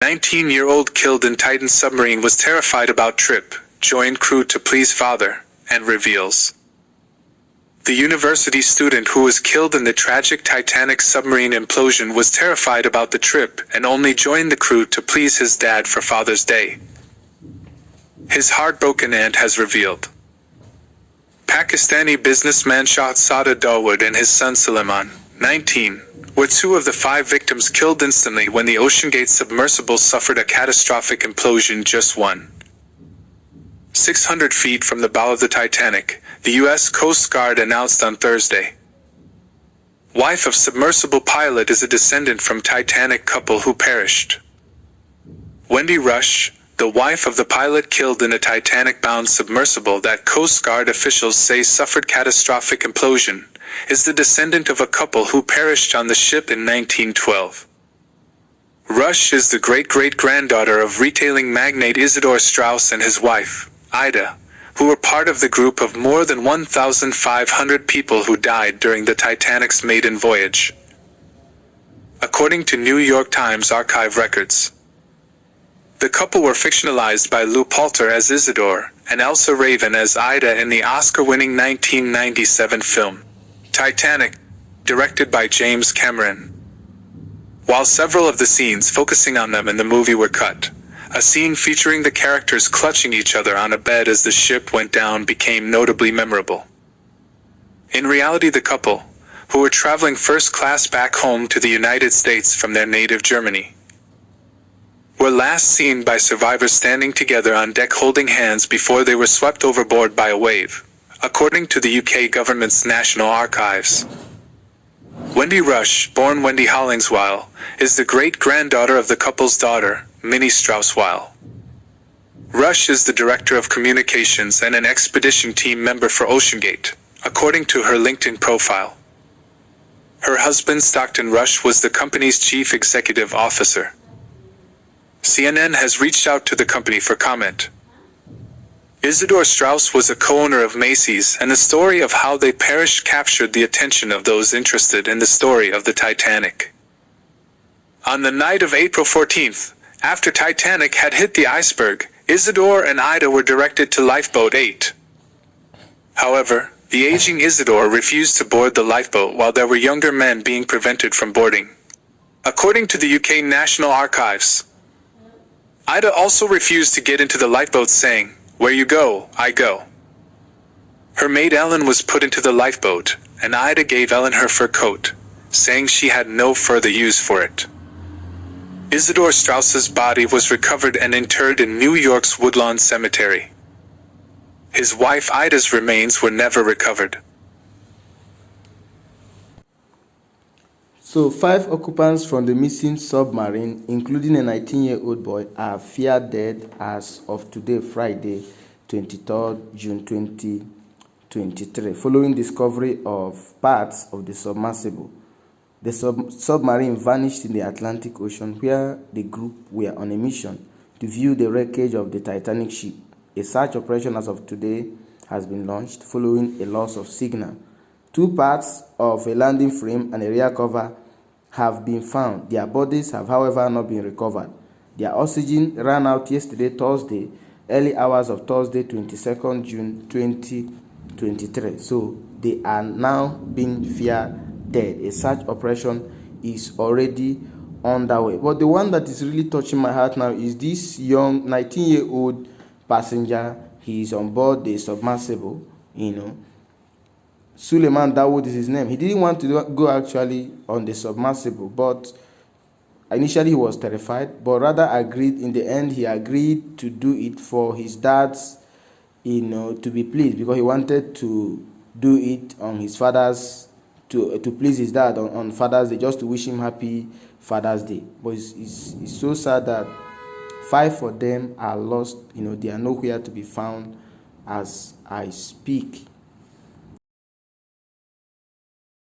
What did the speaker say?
19-year-old killed in Titan submarine was terrified about trip, joined crew to please father, and reveals. The university student who was killed in the tragic Titanic submarine implosion was terrified about the trip and only joined the crew to please his dad for Father's Day. His heartbroken aunt has revealed. Pakistani businessman Shahzada Dawood and his son Suleiman, 19, were two of the 5 victims killed instantly when the OceanGate submersible suffered a catastrophic implosion just 600 feet from the bow of the Titanic, the U.S. Coast Guard announced on Thursday. Wife of submersible pilot is a descendant from Titanic couple who perished. Wendy Rush, the wife of the pilot killed in a Titanic-bound submersible that Coast Guard officials say suffered catastrophic implosion, is the descendant of a couple who perished on the ship in 1912. Rush is the great-great-granddaughter of retailing magnate Isidor Straus and his wife, Ida, who were part of the group of more than 1,500 people who died during the Titanic's maiden voyage. According to New York Times archive records, the couple were fictionalized by Lou Poulter as Isidore and Elsa Raven as Ida in the Oscar-winning 1997 film, Titanic, directed by James Cameron. While several of the scenes focusing on them in the movie were cut, a scene featuring the characters clutching each other on a bed as the ship went down became notably memorable. In reality, the couple, who were traveling first class back home to the United States from their native Germany, were last seen by survivors standing together on deck holding hands before they were swept overboard by a wave, according to the UK government's National Archives. Wendy Rush, born Wendy Hollingswile, is the great-granddaughter of the couple's daughter, Minnie Strauss-Weil. Rush is the director of communications and an expedition team member for OceanGate, according to her LinkedIn profile. Her husband Stockton Rush was the company's chief executive officer. CNN has reached out to the company for comment. Isidor Straus was a co-owner of Macy's, and the story of how they perished captured the attention of those interested in the story of the Titanic. On the night of April 14th, after Titanic had hit the iceberg, Isidore and Ida were directed to Lifeboat 8. However, the aging Isidore refused to board the lifeboat while there were younger men being prevented from boarding. According to the UK National Archives, Ida also refused to get into the lifeboat, saying, "Where you go, I go." Her maid Ellen was put into the lifeboat, and Ida gave Ellen her fur coat, saying she had no further use for it. Isidor Straus's body was recovered and interred in New York's Woodlawn Cemetery. His wife Ida's remains were never recovered. So 5 occupants from the missing submarine, including a 19-year-old boy, are feared dead as of today, Friday, 23rd June 2023, following discovery of parts of the submersible. The submarine vanished in the Atlantic Ocean, where the group were on a mission to view the wreckage of the Titanic ship. A search operation as of today has been launched following a loss of signal. 2 parts of a landing frame and a rear cover have been found. Their bodies have, however, not been recovered. Their oxygen ran out yesterday, Thursday, early hours of Thursday, 22nd June 2023. So they are now being feared dead. A search operation is already underway. But the one that is really touching my heart now is this young 19-year-old passenger. He is on board the submersible, Suleiman Dawood is his name. He didn't want to go actually on the submersible, but initially he was terrified, but rather agreed. In the end, he agreed to do it for his dad's, to be pleased, because he wanted to do it on his father's, to please his dad on Father's Day, just to wish him happy Father's Day. But it's so sad that 5 of them are lost. They are nowhere to be found as I speak.